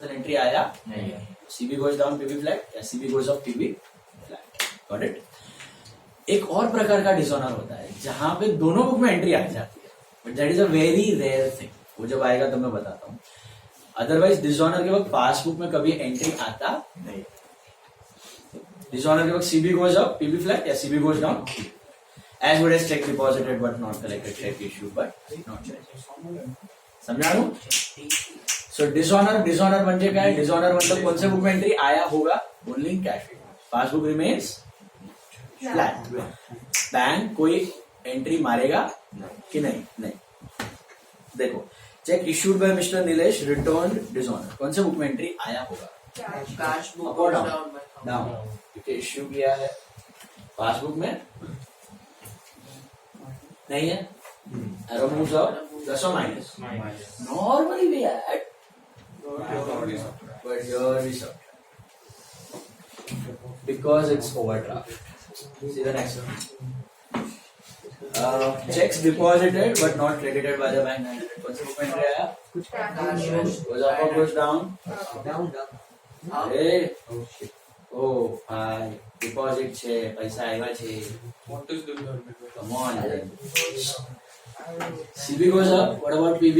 Entry आया नहीं है, CB goes down PB flat या CB goes up PB flat. Got it. एक और प्रकार का डिसऑनर होता है जहां पे दोनों बुक में एंट्री आ जाती है, but that is a very rare thing. वो जब आएगा तो मैं बताता हूँ। अदरवाइज डिसऑनर के वक्त पासबुक में कभी एंट्री आता नहीं। डिसऑनर के वक्त CB goes up PB flat या CB goes down as good as cheque deposited but not collected, cheque issue but not cheque. समझा लू? सो डिसऑनर म्हणजे काय? डिसऑनर मतलब कौन से बुक में एंट्री आया होगा? Only cash. Passbook remains flat. Bank कोई एंट्री मारेगा कि नहीं? नहीं। देखो, cheque issued by mister Nilesh return dishonour, कौन से बुक में एंट्री आया होगा? कैश बुक और डाउन, क्योंकि इश्यू किया है। पासबुक में नहीं है। एरो मूव्स अप प्लस और minus. Normally we add but here we subtract because it's overdraft. See the next one. Checks deposited but not credited by the bank. 900. कौन से बुक में एंट्री आया? Goes up or goes down? down. अरे ओ भाई, deposit છે, પૈસા આવ્યા છે. Come on. CB goes up. What about PB?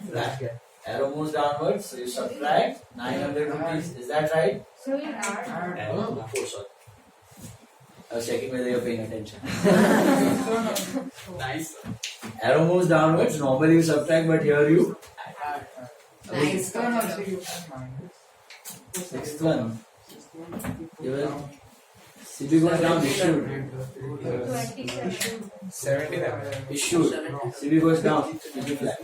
Flat. Arrow moves downwards, so you subtract 900 rupees. Is that right? So you add. Oh, sorry. I was checking whether you're paying attention. Nice. Arrow moves downwards. Normally you subtract, but here you. Nice one also you can. Sixth one. You will. CB goes down. Issued. 27. Issued. CB goes down. PB flat.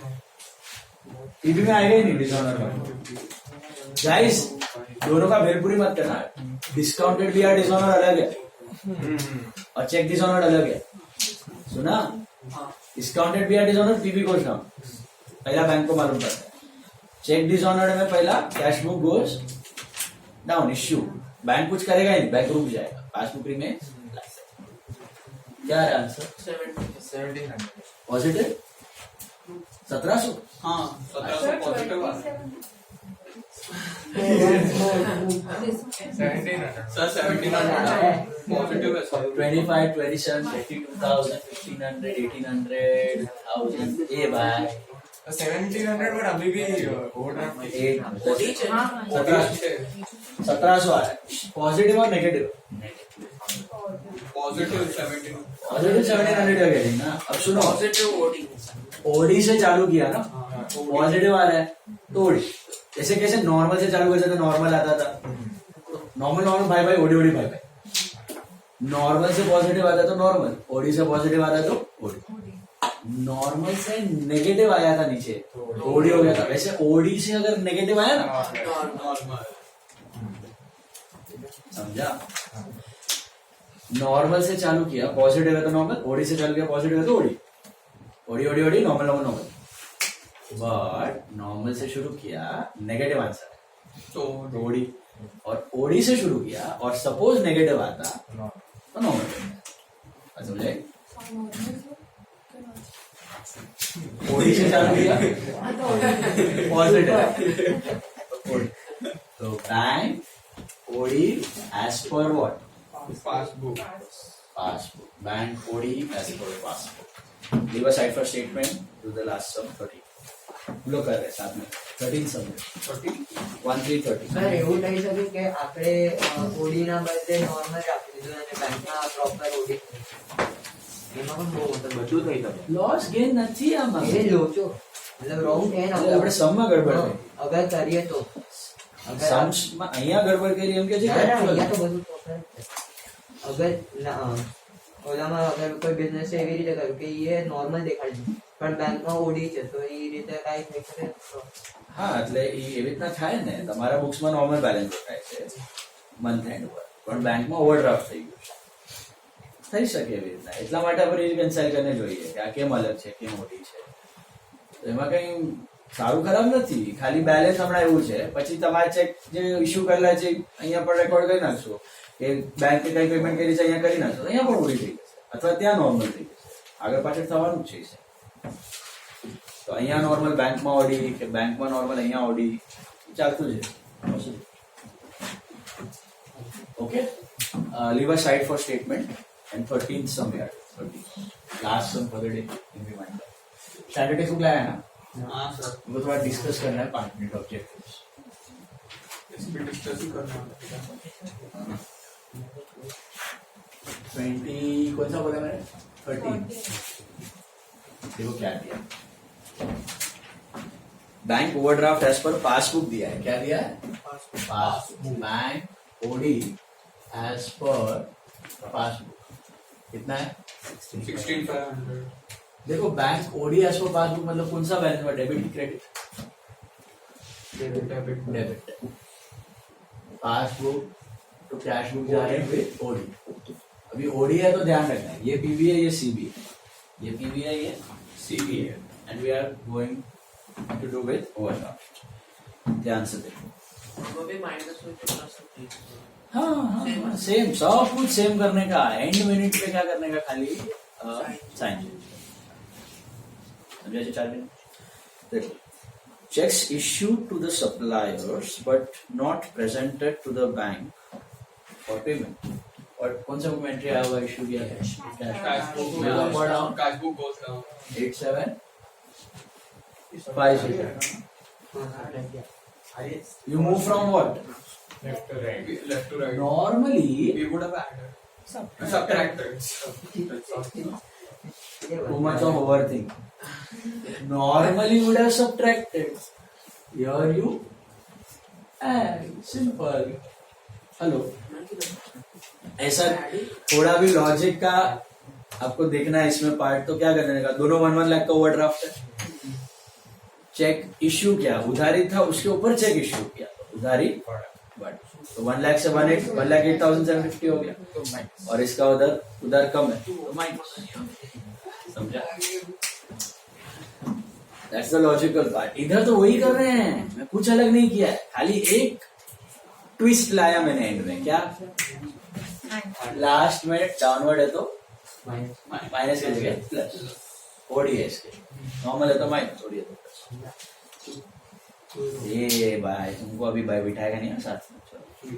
PB में आएगा ही नहीं dishonour में। Guys, दोनों का भेलपुरी मत करना। Discounted भी है, डिसऑनर अलग है, और चेक डिसऑनर अलग है। सुना? डिस्काउंटेड भी है डिसऑनर, पीबी गोज डाउन, पहला बैंक को मालूम पड़ता है। चेक डिसऑनर में पहला cash book goes down, issue. Bank कुछ करेगा ही नहीं, बैंक रुक जाएगा। पासबुक में क्या है आंसर? 1700 पॉजिटिव 1700। हाँ 1700 पॉजिटिव सर 1700 पॉजिटिव है सर। 25, 27, 32,000, 1,500, 1,800, 1,000। ए भाई 1700 पर अभी भी ओवरड्राफ्ट 1700 आ रहा है। पॉजिटिव और नेगेटिव? पॉजिटिव 1700। पॉजिटिव 1,700 का गेटिंग ना। अब सुनो, ओडी से चालू किया ना, पॉजिटिव आ रहा है तो ओडी। जैसे कैसे नॉर्मल से चालू करते थे, नॉर्मल आता था, नॉर्मल भाई भाई, ओडी भाई भाई। नॉर्मल से पॉजिटिव आता तो नॉर्मल, ओडी से पॉजिटिव आता तो ओडी। नॉर्मल से नेगेटिव आया था नीचे, ओडी हो गया था। वैसे ओडी से अगर नेगेटिव आया ना, समझा? नॉर्मल से चालू किया, पॉजिटिव है तो नॉर्मल, ओडी से चालू किया, पॉजिटिव है तो OD, OD OD OD, normal normal normal. But normal से शुरू किया, नेगेटिव आंसर है तो ओडी, और ओडी से शुरू किया और सपोज नेगेटिव आता तो नॉर्मल। समझे? ओडी से चालू किया, पॉजिटिव, तो bank OD as per what? Passbook. Bank OD as पर passbook. Leave aside for statement, do the last some 30। लोग कर रहे हैं साथ में 13 सम 1330। સર એવું થઈ શકે કે આપણે ઓડી ના બદલે નોર્મલ રાખી દીધું અને બેંકમાં પ્રોપર ઓડી, એમાં પણ બહુ મતલબ બધું થઈ શકે। लॉस गेन નથી આમાં। એ લોચો મતલબ રોંગ છે ને, આપણે સમમાં ગડબડ થઈ। અગર કરીએ તો સમમાં અહીંયા ગડબડ કરી એમ કે છે ના, કે ના, અહીંયા તો બધું proper છે। અગર ઓલામાં અગર કોઈ બિઝનેસ એવી રીતે કર્યું કે એ નોર્મલ દેખાડ્યું પણ બેંકમાં ઓડી છે તો એ રીતે કાંઈ થઈ શકે? હા, એટલે એ એવી રીતના થાય ને, તમારા બુક્સમાં નોર્મલ બેલેન્સ દેખાય છે મંથ એન્ડ પર, પણ બેંકમાં ઓવરડ્રાફ્ટ થઈ ગયું છે, થઈ શકે એવી રીતના। એટલા માટે આપણે રિકન્સાઇલ કરીને જોઈએ કે આ કેમ અલગ છે, કેમ ઓડી છે। તો એમાં કઈ સારું ખરાબ નથી, ખાલી બેલેન્સ હમણાં એવું છે। પછી તમારે ચેક જે ઇસ્યુ કરેલા છે અહીંયા પણ રેકોર્ડ કરી નાખશો કે બેંકે કઈ પેમેન્ટ કરી છે અહીંયા કરી નાખશો, અહીંયા પણ ઓડી થઈ જશે, અથવા ત્યાં નોર્મલ થઈ જશે। આગળ પાછળ થવાનું જ છે। તો અહીંયા નોર્મલ બેંકમાં ઓડી કે બેંકમાં નોર્મલ અહીંયા ઓડી, चार तुझे okay leave aside for statement and 13th sum यार 13 last sum for the day in reminder standard text book लाया है ना हाँ सर वो थोड़ा डिस्कस करना है 5 मिनट ऑब्जेक्टिव्स इस पे डिस्कस ही करना है 20 कौन सा बोला मैंने 13 देखो क्या दिया बैंक ओवरड्राफ्ट एज पर पासबुक दिया है क्या दिया है पासबुक बैंक ओडी एज पर पासबुक कितना है 16,500 देखो बैंक ओडी एज पर पासबुक मतलब कौन सा बैलेंस हुआ डेबिट की क्रेडिट डेबिट पासबुक तो कैश बुक जा रहे हैं विद ओडी अभी ओडी है तो ध्यान रखना है ये पीवी है ये सीबी है ये पीवी है ये सीबी है and we are going to do with overdraft ध्यान से देखो वो भी माइनस में प्लस हाँ सेम सब कुछ सेम करने का एंड मिनट पे क्या करने का खाली साइन समझे 4 मिनट देखो checks issued to the suppliers but not presented to the bank for payment और कौन सा बुक एंट्री आया हुआ इशू किया है cash book goes down 8750 you move from what left to right normally we would have added subtracted too much of overthink normally would have subtracted here you add simple hello ऐसा थोड़ा भी logic का आपको देखना है इसमें part तो क्या करने का दोनों 1 लाख का ओवरड्राफ्ट है चेक इश्यू क्या उधारी था उसके ऊपर चेक इश्यू किया उधारी बढ़ तो 1 लाख से 1,08,750 हो गया और इसका उधर कम है तो माइनस समझा दैट्स द लॉजिकल पार्ट इधर तो वही कर रहे हैं मैं कुछ अलग नहीं किया है खाली एक ट्विस्ट लाया मैंने एंड में क्या लास्ट में डाउनवर्ड है तो माइनस के जगह प्लस ओडी है इसके नॉर्मल है तो माइनस ओडी है तो प्लस ये भाई तुमको अभी भाई बिठाएगा नहीं साथ में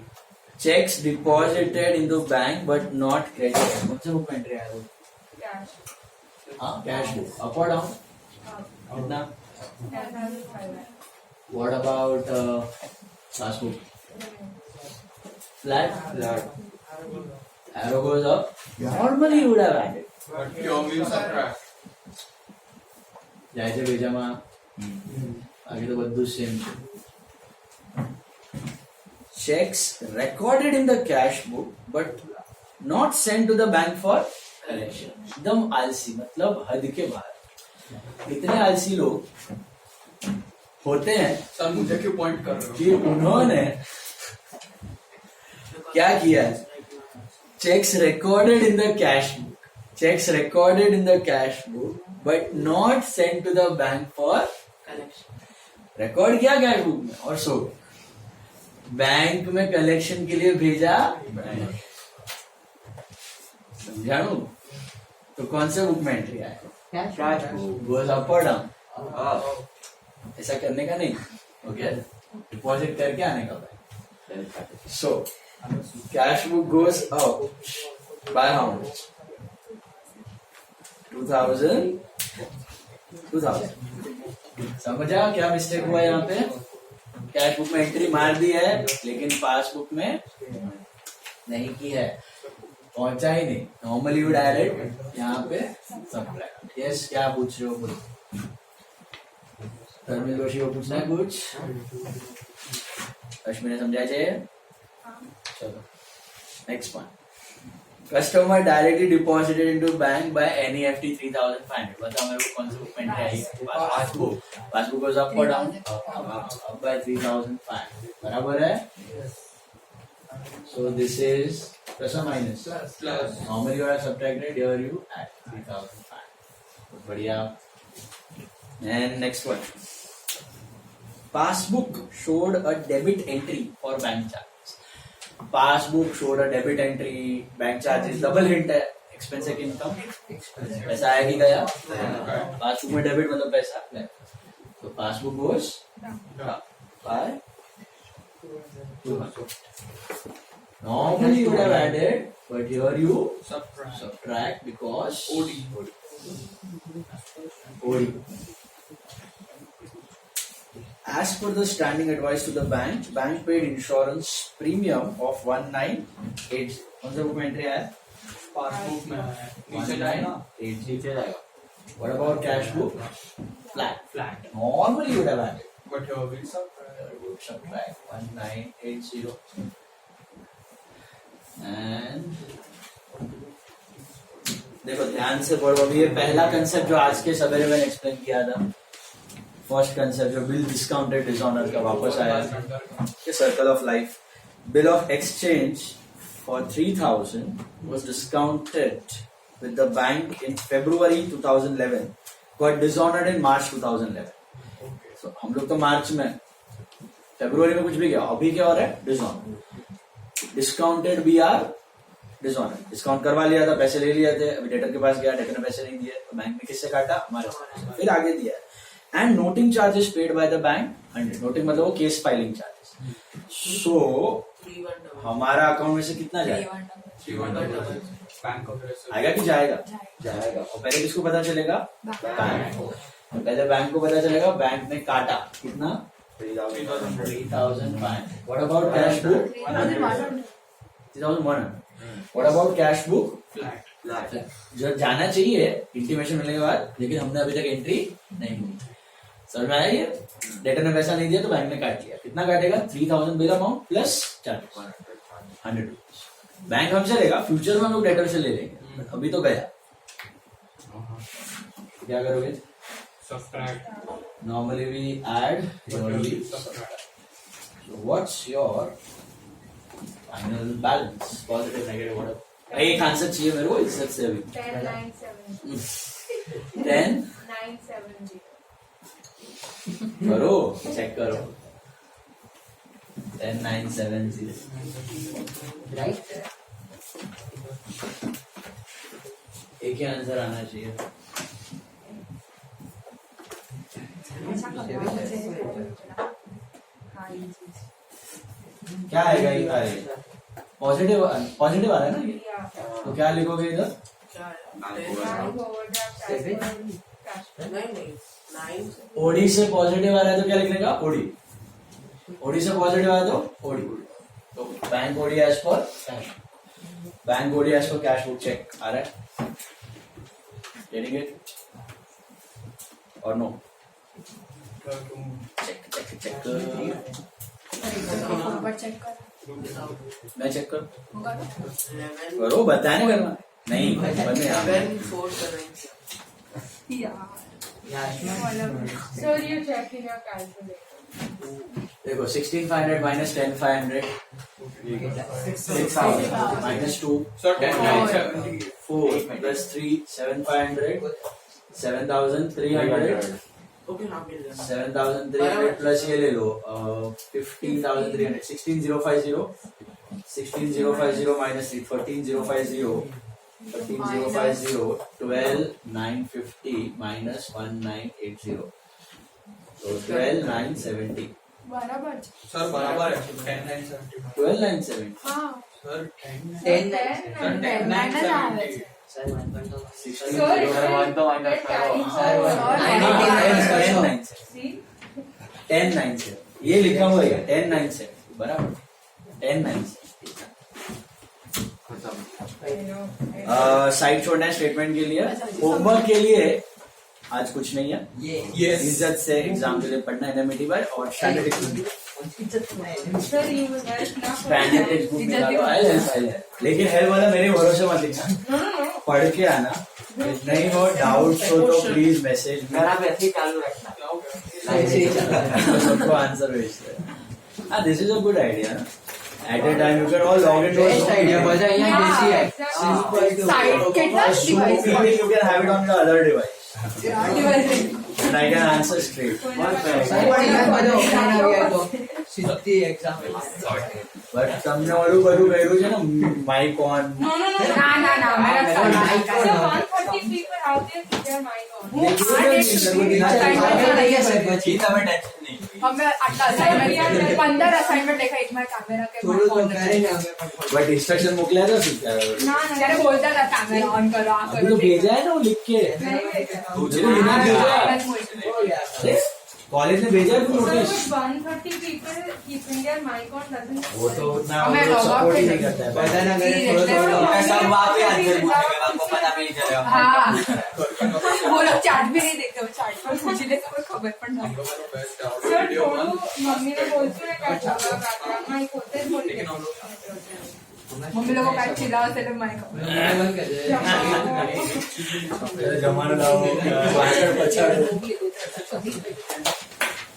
checks deposited in the bank but not credited कौन से बुक में एंट्री आया वो हाँ कैश बुक अप और डाउन कितना what about passbook flat arrow goes up normally you would have added but here we subtract जायचे बेजामा आगे तो बद्दू same checks recorded in the cash book but not sent to the bank for collection एकदम आलसी मतलब हद के बाहर इतने आलसी लोग होते हैं सर मुझे क्यों पॉइंट कर रहे हो कि उन्होंने क्या किया checks recorded in the cash book but not sent to the bank for collection record किया कैश बुक में और सो बैंक में कलेक्शन के लिए भेजा समझाणु तो कौन से बुक में एंट्री आया कैश बुक गोज अप और डाउन ऐसा करने का नहीं ओके डिपॉजिट करके आने का bank so cash book goes up by how much 2000 समझा क्या मिस्टेक हुआ यहाँ पे कैश बुक में एंट्री मार दी है लेकिन पासबुक में नहीं की है पहुंचा ही नहीं नॉर्मली वुड डायरेक्ट यहाँ पे सब्ट्रैक्ट यस क्या पूछ रहे हो बोलो धर्मेंद्र जोशी को पूछना है कुछ अश्विनी ने समझा चाहिए चलो next point customer directly deposited into bank by NEFT 3,500 बताओ मेरे को कौन सा बुक में एंट्री आई पासबुक वाज अप और डाउन अप बाय 3,500 बराबर है सो दिस इज प्लस और minus plus normally you are subtracted here you add 3,500 बढ़िया and next one passbook showed a debit entry for bank charge passbook showed a debit entry bank charges double hint है expense एक income पैसा आया कि गया passbook में debit मतलब पैसा तो passbook goes by Normally you would have added, but here you Subtract. subtract because OD. OD. As per the standing advice to the bank paid insurance premium of 1980. कौन सा बुक में entry आया? Passbook में है नीचे जाएगा 1980 नीचे जाएगा. What about cash book? Flat. Flat Normally you would have added. But here we subtract. Subtract 1980 and देखो ध्यान से पढ़ो. अभी ये पहला कंसेप्ट जो आज के सवेरे मैंने एक्सप्लेन किया था, फर्स्ट कंसेप्ट जो बिल डिस्काउंटेड डिसऑनर का वापस आया, circle of life. Bill of exchange for 3,000 was discounted with the bank in February 2011, got dishonored in March 2011. So हम लोग तो मार्च में, फरवरी में कुछ भी क्या, अभी क्या हो रहा है? Dishonour. Discounted BR dishonour. Discount करवा लिया था, पैसे ले लिए थे, अभी डेटर के पास गया, डेटर ने पैसे नहीं दिए तो बैंक ने किससे काटा? हमारे. फिर आगे दिया. And noting charges paid by the bank 100. Noting मतलब वो केस फाइलिंग चार्जेस. सो हमारा अकाउंट में से कितना जाएगा? बैंक ऑफ आएगा कि जाएगा? जाएगा. और पहले किसको पता चलेगा? बैंक को. पहले बैंक को पता चलेगा, बैंक ने काटा कितना? 3,500. What about cash book? 3,100. What about cash book? Flat जो जाना चाहिए इंटीमेशन मिलने के बाद, लेकिन हमने अभी तक एंट्री नहीं की. समझ में आया ये? डेटर ने पैसा नहीं दिया तो बैंक ने काट लिया. कितना काटेगा? 3,000 bill amount plus charges 100 rupees. Bank हमसे लेगा, फ्यूचर में हम लोग डेटर से ले लेंगे, अभी तो गया. क्या करोगे? subtract Normally we add, normally subtract. So what's your final balance? Positive, negative, whatever. एक आंसर चाहिए मेरे को, इज्जत से अभी. 10,970. 10 970. करो, चेक करो. 10,970. राइट. एक ही आंसर आना चाहिए. क्या आएगा ये? आएगा पॉजिटिव. पॉजिटिव आ रहा है ना ये, तो क्या लिखोगे इधर? ओडी से पॉजिटिव आ रहा है तो क्या लिखने का? ओडी. ओडी से पॉजिटिव आया तो ओडी. तो bank OD as per cash. Bank OD as per cash book cheque आ रहा है. गेटिंग इट और नो? Check check check. मैं चेक कर करो, बताने करना नहीं बने. So you check in your calculator. देखो 16,500 minus 10,500 6,000 minus 2 So 10,970. 4 plus 3 7,500 7,300 7,300 plus ये ले लो 15,300 16,050 16,050 minus 3 14,050 13,050 12,950 minus 1,980 so 12,970 बराबर. सर बराबर है 10,970. 12,970 हाँ. सर 10 10,970. सर 1.2. 10,970 ये लिखा हुआ है 10,970 बराबर. 10,970 साइड छोड़ना है स्टेटमेंट के लिए. होमवर्क के लिए आज कुछ नहीं है. Yes. इज्जत से एग्जाम के लिए पढ़ना है एनएमईटी पर और standard text book. Sir, you will help now. Standard text book निकालो. लेकिन हेल्प वाला मेरे भरोसे मत लिखना, पढ़ के आना. नहीं हो डाउट हो तो प्लीज मैसेज में चालू रखना. सबको आंसर भेजते हैं. हाँ, this is a good idea. At a time you can all log into a Best idea. बजा यहाँ देसी है. Side कितना Zoom device? meeting you can have it on your other device and I can answer straight. સીધી exam. But તમને ઓલું બધું કર્યું છે ને Mike on. No. So 140 people out there with their mic on. देखिए, Who are they? नहीं, नहीं, नहीं, પછી તમે ટેન્શન નહીં. અમે આટલા અસાઇનમેન્ટ 15 અસાઇનમેન્ટ લેખા એક માં કેમેરા કે થોડું તો કરે ને અમે પણ बट इंस्ट्रक्शन मोकला था ના ત્યારે બોલતા હતા કેમેરા ઓન કરો આ अभी કરો तो भेजा है ना वो लिख के तुझे तो लिखना भेजा है हो गया अरे, कॉलेज ने भेजा है कुछ notice 130 people keeping their mic on doesn't. वो तो उतना हमें log out सपोर्ट ही नहीं नहीं करता है બધાના ઘરે થોડો થોડો सब वहाँ पे अंदर बोलेंगे, आपको पता भी नहीं चलेगा हाँ वो लोग चार्ट भी नहीं देखते वो चार्ट पर पूछ लेते कोई खबर पर हम नहीं लोगों का बेस्ट आउट सर वीडियो थोड़ा वन मम्मी ने बोलती है क्या होगा बैकग्राउंड माइक होते हैं बोल लेकिन हम लोग मम्मी लोगों का चिल्लाओ से लोग माइक બंધ कर दे जमाना लाओ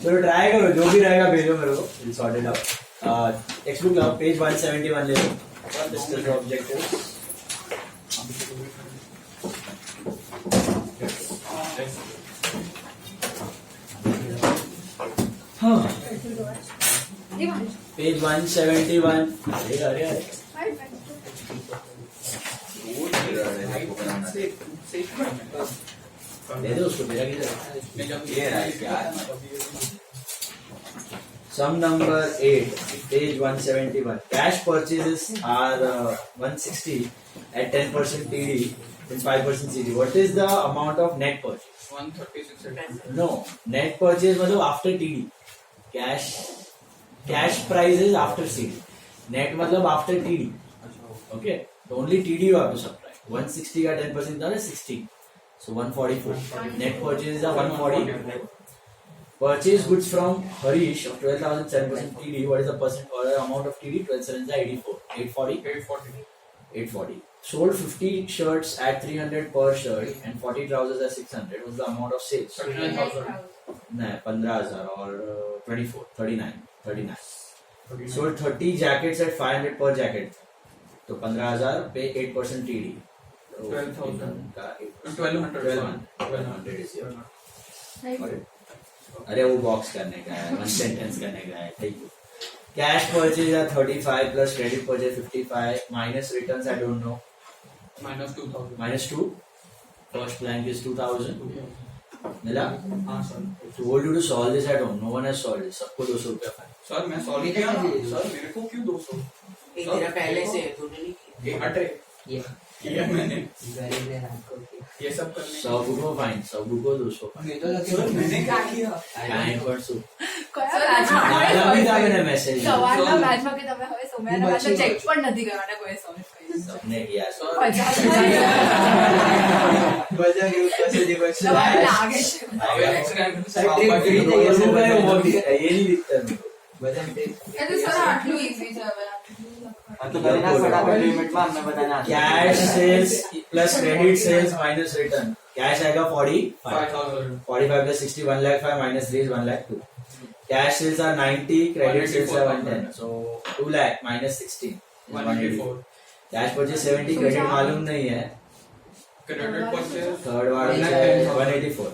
चलो ट्राई करो, जो भी रहेगा भेजो मेरे को, will sort it out. Text book लाओ, पेज 171 ले लो, डिस्कस द ऑब्जेक्टिव्स। हाँ, पेज 171। अरे अरे अरे दे दो उसको, मेरा किधर ये रहा है क्या Sum number 8, page 171. Cash purchases are 160 at 10% TD and 5% CD. What is the amount of net purchase? 136 No, net purchase मतलब after TD. Cash price is after CD. Net मतलब after TD. Okay, so only TD you have to subtract. 160 का 10% था 16. So 144. Net purchases are 140. Purchase goods from Harish of 12,000 7% TD. What is the percent or the amount of TD? 12 7 is 84. 840. 840 840. Sold 50 shirts at 300 per shirt and 40 trousers at 600. What's the amount of sales? 39,000 No, 15,000 or 24, 39. Sold 30 jackets at 500 per jacket. So 15,000 pay 8% TD. So 12,000. का 1200 1200 is your. Got it? अरे वो box करने का है, one sentence करने का है, ठीक है। कैश परचेज है 35 plus credit purchase 55 minus returns I don't know -2000 -2 first blank is 2000 मिला। हाँ sir told you to solve this at home, no one has solved this, सबको 200 रुपया फाइन। सर मैं सॉल्व किया ना सर, मेरे को क्यों 200 ये तेरा पहले से है, तूने नहीं किया। ये अटरे ये किया मैंने गरीब है हमको किया ये सब करने 100 को फाइन, 100 को 200 ये तो लगे सर मैंने क्या किया फाइन परसू કયા નાલા બી મેચમાં તાને મેસેજ સવારના મેચમાં કે તમે હવે સોમવારના મેચમાં ચેક પણ નથી કરવાના કોઈ સમજ सबने किया सर। 50 બજાર યુઝ કરશે દિવસ તમારે લાગે છે હવે next time Saturday शाम free को થઈ दोनों का જશે वो दिखता है, ये नहीं दिखता है। બજાર એ તો સર આટલું ઈઝી છે હવે तो करना फटाफट लिमिट में हमने बताना cash sales plus credit sales minus return. Cash आएगा 45 5000 45 plus 60 1 lakh 5 minus 3 is 1 lakh 2. Cash sales are 90, credit sales are 110. So 2 lakh minus 16 is 184. 184 Cash purchase 70, credit मालूम नहीं है। क्रेडिट परचेज थर्ड वाला है 184.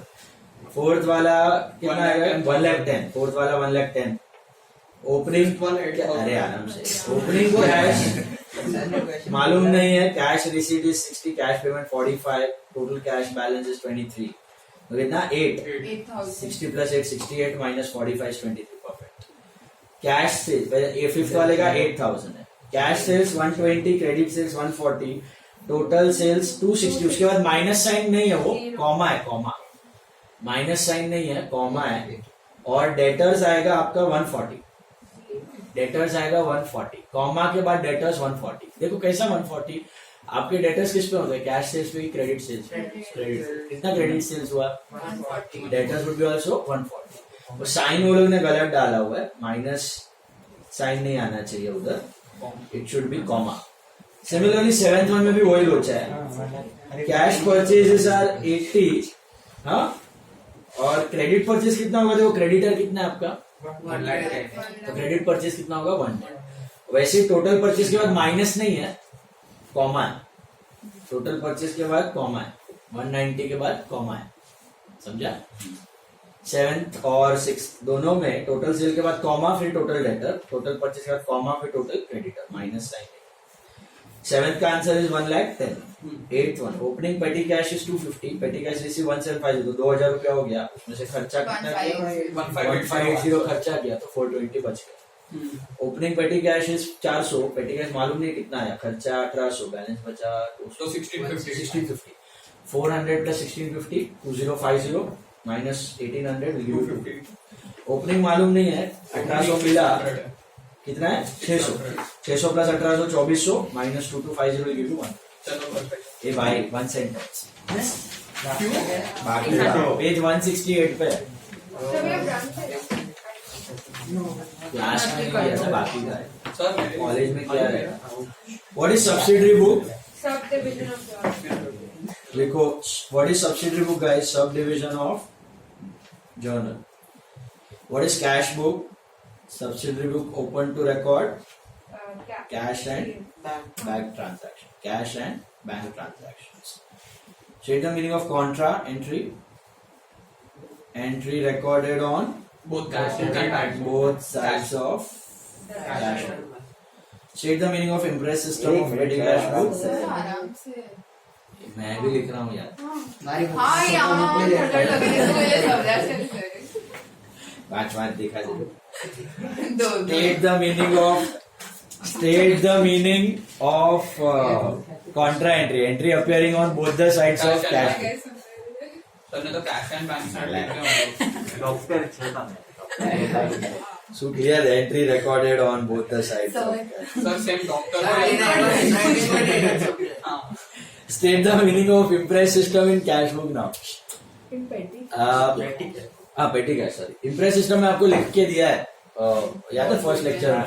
फोर्थ वाला कितना आएगा? 1 lakh 10. फोर्थ वाला 1 lakh 10. ओपनिंग अरे आराम से ओपनिंग कैश मालूम नहीं है। Cash receipt is 60, cash payment 45, total cash balance is 23। तो कितना 8 8000 60 plus 8 68 minus 45 is 23 perfect। Cash से ये फिफ्थ वाले का 8000 है। Cash sales 120, credit sales 140, total sales 260। उसके बाद माइनस साइन नहीं है, वो कॉमा है, कॉमा माइनस साइन नहीं है, कॉमा है। और डेटर्स आएगा आपका 140, डेटर्स आएगा 140, कॉमा के बाद डेटर्स 140। देखो कैसा 140, आपके डेटर्स किस पे होते हैं? कैश सेल्स पे, क्रेडिट सेल्स पे? क्रेडिट कितना क्रेडिट सेल्स हुआ? 140 डेटर्स वुड बी आल्सो 140। वो साइन वो लोग ने गलत डाला हुआ है, माइनस साइन नहीं आना चाहिए उधर, it should be comma. Similarly seventh one में भी वही लोचा है। कैश परचेजेस आर 80, हाँ, और क्रेडिट परचेज कितना होगा? देखो क्रेडिटर कितना है आपका, 1 lakh 10 तो क्रेडिट परचेज कितना होगा? 110। वैसे टोटल परचेज के बाद माइनस नहीं है, कॉमा है। टोटल परचेज के बाद कॉमा है, 190 के बाद कॉमा है, समझा? सेवेंथ और सिक्स दोनों में टोटल सेल के बाद कॉमा, फिर टोटल डेटर, टोटल परचेज के बाद कॉमा, फिर total creditor, minus sign. 7th का answer is 1,10,000. 8th one, opening petty cash is 250, petty cash receive 1750, तो 2,000 रुपया हो गया. उसमें से खर्चा कितना किया? 1580 खर्चा किया तो 420 बच गया. ओपनिंग पेटी कैश इज 400, पेटी कैश मालूम नहीं कितना आया, खर्चा 1800, बैलेंस बचा तो 1650. 1650. 400 plus 1650, 2050 minus 1800 will give you 250. Opening मालूम नहीं है, 1800 मिला, कितना है? 600. 600 plus 1800 2400 minus 2250 will give you 1. चलो परफेक्ट. ए भाई 1 सेंटेंस बाकी पेज 168 पे है. सब ये ब्रांच है क्लास में नहीं किया था, बाकी का है. सर मेरे कॉलेज में क्या है? What is subsidiary book? Subdivision of job लिखो, what is subsidiary book guys? Subdivision of journal. What is cash book? Subsidiary book open to record क्या cash and bank transaction. Cash and bank transactions. State the meaning of contra entry. Entry recorded on both cash and bank. both sides of cash. State the meaning of impress system of petty cash book. आराम से मैं भी लिख रहा हूँ यार. हाँ यार झगड़ लग रही है तो ये सब ऐसे बात देखा जाए. दो State the meaning of contra entry. Entry appearing on both the sides of cash. Sir ने तो कैश एंड बैंक साइड लिखे होंगे. So clear, entry recorded on both the sides of cash. Sir same doctor. हाँ. State the meaning of impress system in cash book now. इन पेटी हाँ petty cash, sorry. Impress system में आपको लिख के दिया है, याद है फर्स्ट लेक्चर में.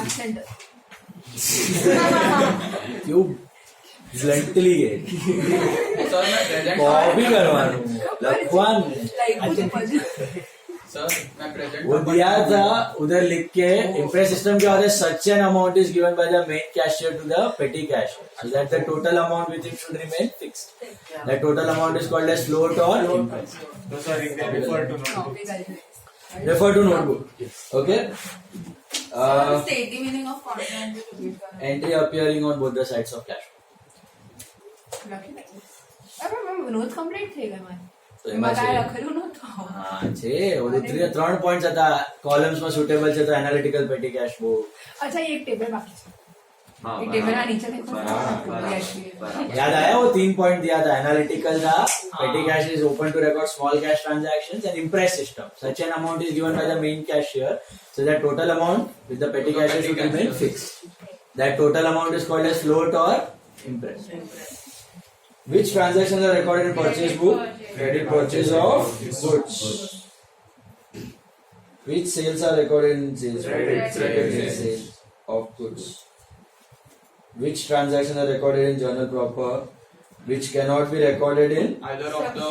एक्सेंट क्यों ब्लंटली गए? सर मैं प्रेजेंट. कॉपी करवाना लखवान. सर मैं प्रेजेंट. वो दिया था उधर लिख के. इम्प्रेस सिस्टम क्या होता है? Such an amount is given by the main cashier to the petty cashier so that the total amount with it should remain fixed. The total amount is called as float और imprest. Refer to notebook. Okay. State the meaning of contract Entry appearing on both the sides of cash. અરે મેં not complete થઈ ગઈ મારી તો એમાં બતાય છે. લખેલું નહોતું. હા છે, ઓલું 3 પોઈન્ટ્સ હતા. કોલમ્સ માં સુટેબલ છે તો એનાલિટિકલ પેટી કેશ બુક. अच्छा ये एक टेबल बाकी है. एक टेबल ना नीचे देखो. याद आया वो 3 पॉइंट दिया था. एनालिटिकल था, petty cash is open to record small cash transactions, and imprest system such an amount is given by the main cashier so that total amount with the petty cashier should remain fixed. That total amount is called as float और imprest. Which transactions are recorded in purchase book? Credit purchase of goods. Which sales are recorded in sales book? Credit sales of goods. Which transactions are recorded in journal proper? Which cannot be recorded in either of the